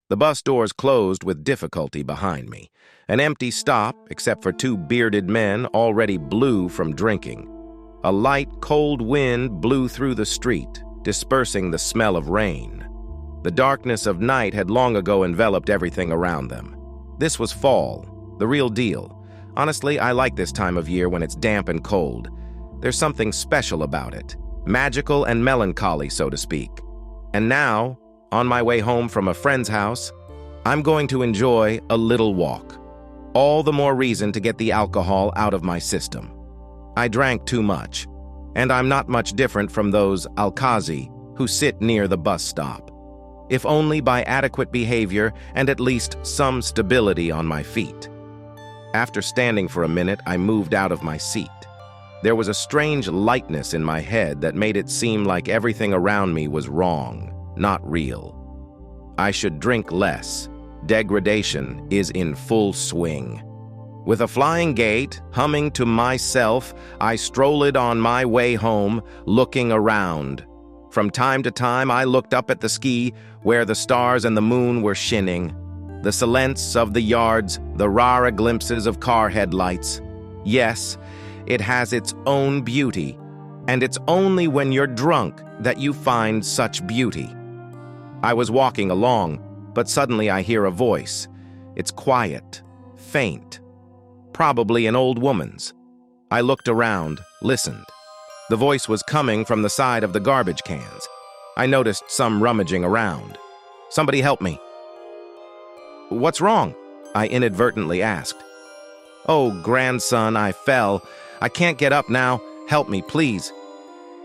The bus doors closed with difficulty behind me. An empty stop, except for two bearded men already blue from drinking. A light, cold wind blew through the street, dispersing the smell of rain. The darkness of night had long ago enveloped everything around them. This was fall, the real deal. Honestly, I like this time of year when it's damp and cold. There's something special about it, magical and melancholy, so to speak. And now, on my way home from a friend's house, I'm going to enjoy a little walk. All the more reason to get the alcohol out of my system. I drank too much, and I'm not much different from those Alkazi who sit near the bus stop. If only by adequate behavior and at least some stability on my feet. After standing for a minute, I moved out of my seat. There was a strange lightness in my head that made it seem like everything around me was wrong, not real. I should drink less. Degradation is in full swing. With a flying gait, humming to myself, I strolled on my way home, looking around. From time to time, I looked up at the ski, where the stars and the moon were shining. The silence of the yards, the rara glimpses of car headlights. Yes, it has its own beauty, and it's only when you're drunk that you find such beauty. I was walking along, but suddenly I hear a voice. It's quiet, faint, probably an old woman's. I looked around, listened. The voice was coming from the side of the garbage cans. I noticed some rummaging around. "Somebody help me." "What's wrong?" I inadvertently asked. "Oh, grandson, I fell. I can't get up now. Help me, please."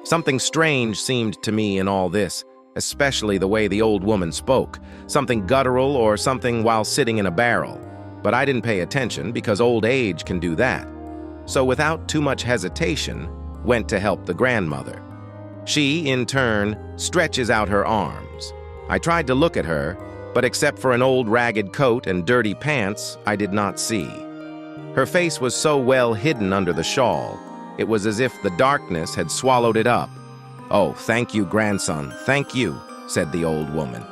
Something strange seemed to me in all this, especially the way the old woman spoke, something guttural or something while sitting in a barrel. But I didn't pay attention because old age can do that. So without too much hesitation, went to help the grandmother. She, in turn, stretches out her arms. I tried to look at her, but except for an old ragged coat and dirty pants, I did not see. Her face was so well hidden under the shawl, it was as if the darkness had swallowed it up. "Oh, thank you, grandson, thank you," said the old woman.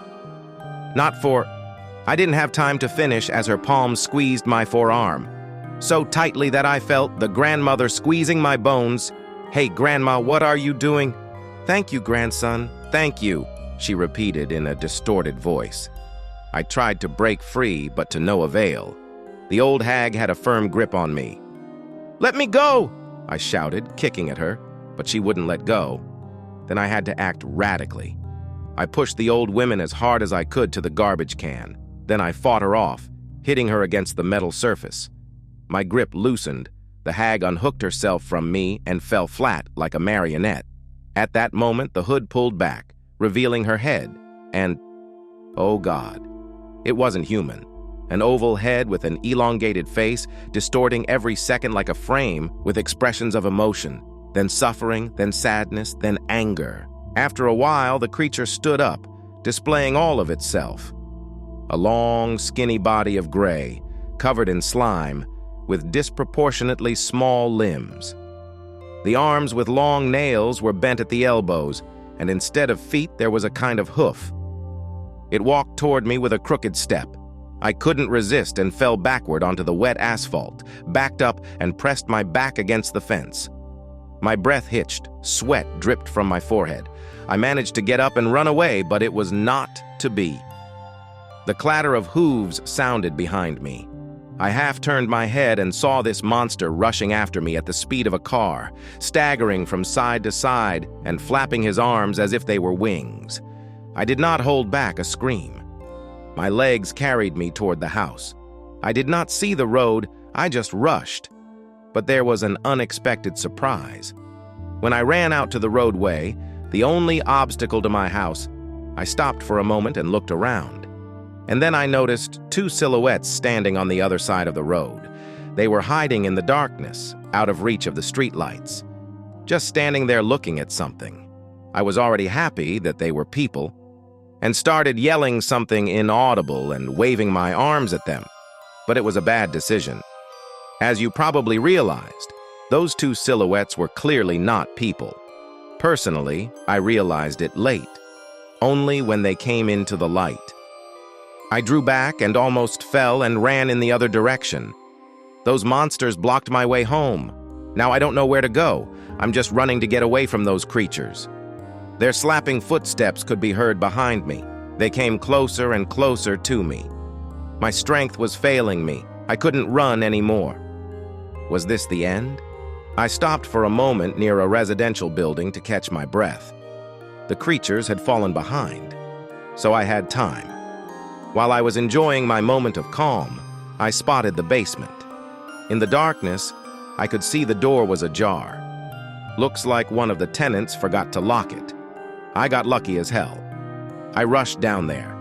I didn't have time to finish as her palm squeezed my forearm, so tightly that I felt the grandmother squeezing my bones. "Hey, Grandma, what are you doing?" "Thank you, grandson, thank you," she repeated in a distorted voice. I tried to break free, but to no avail. The old hag had a firm grip on me. "Let me go!" I shouted, kicking at her, but she wouldn't let go. Then I had to act radically. I pushed the old woman as hard as I could to the garbage can. Then I fought her off, hitting her against the metal surface. My grip loosened. The hag unhooked herself from me and fell flat like a marionette. At that moment, the hood pulled back, revealing her head, and, oh God, it wasn't human. An oval head with an elongated face, distorting every second like a frame with expressions of emotion, then suffering, then sadness, then anger. After a while, the creature stood up, displaying all of itself. A long, skinny body of gray, covered in slime, with disproportionately small limbs. The arms with long nails were bent at the elbows, and instead of feet, there was a kind of hoof. It walked toward me with a crooked step. I couldn't resist and fell backward onto the wet asphalt, backed up and pressed my back against the fence. My breath hitched, sweat dripped from my forehead. I managed to get up and run away, but it was not to be. The clatter of hooves sounded behind me. I half turned my head and saw this monster rushing after me at the speed of a car, staggering from side to side and flapping his arms as if they were wings. I did not hold back a scream. My legs carried me toward the house. I did not see the road, I just rushed. But there was an unexpected surprise. When I ran out to the roadway, the only obstacle to my house, I stopped for a moment and looked around. And then I noticed two silhouettes standing on the other side of the road. They were hiding in the darkness, out of reach of the streetlights, just standing there looking at something. I was already happy that they were people, and started yelling something inaudible and waving my arms at them. But it was a bad decision. As you probably realized, those two silhouettes were clearly not people. Personally, I realized it late, only when they came into the light. I drew back and almost fell and ran in the other direction. Those monsters blocked my way home. Now I don't know where to go. I'm just running to get away from those creatures. Their slapping footsteps could be heard behind me. They came closer and closer to me. My strength was failing me. I couldn't run anymore. Was this the end? I stopped for a moment near a residential building to catch my breath. The creatures had fallen behind, so I had time. While I was enjoying my moment of calm, I spotted the basement. In the darkness, I could see the door was ajar. Looks like one of the tenants forgot to lock it. I got lucky as hell. I rushed down there.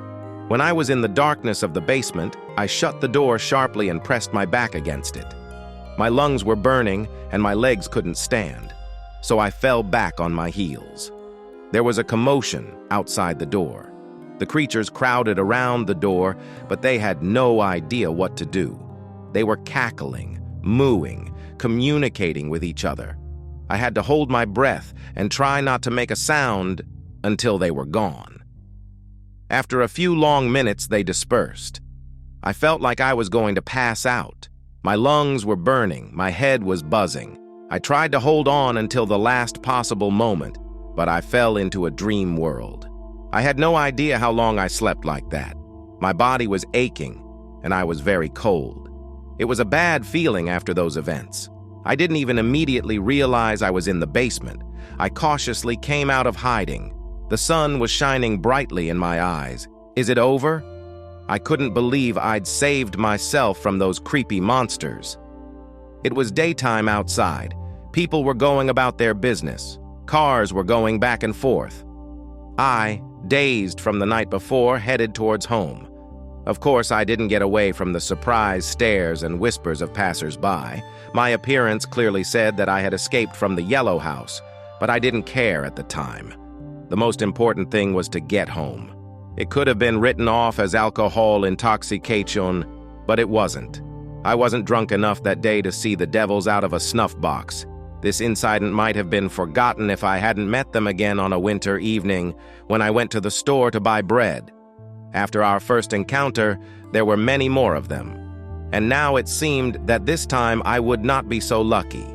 When I was in the darkness of the basement, I shut the door sharply and pressed my back against it. My lungs were burning and my legs couldn't stand, so I fell back on my heels. There was a commotion outside the door. The creatures crowded around the door, but they had no idea what to do. They were cackling, mooing, communicating with each other. I had to hold my breath and try not to make a sound until they were gone. After a few long minutes, they dispersed. I felt like I was going to pass out. My lungs were burning, my head was buzzing. I tried to hold on until the last possible moment, but I fell into a dream world. I had no idea how long I slept like that. My body was aching, and I was very cold. It was a bad feeling after those events. I didn't even immediately realize I was in the basement. I cautiously came out of hiding. The sun was shining brightly in my eyes. Is it over? I couldn't believe I'd saved myself from those creepy monsters. It was daytime outside. People were going about their business. Cars were going back and forth. I, dazed from the night before, headed towards home. Of course, I didn't get away from the surprised stares and whispers of passers-by. My appearance clearly said that I had escaped from the Yellow House, but I didn't care at the time. The most important thing was to get home. It could have been written off as alcohol intoxication, but it wasn't. I wasn't drunk enough that day to see the devils out of a snuff box. This incident might have been forgotten if I hadn't met them again on a winter evening when I went to the store to buy bread. After our first encounter, there were many more of them. And now it seemed that this time I would not be so lucky.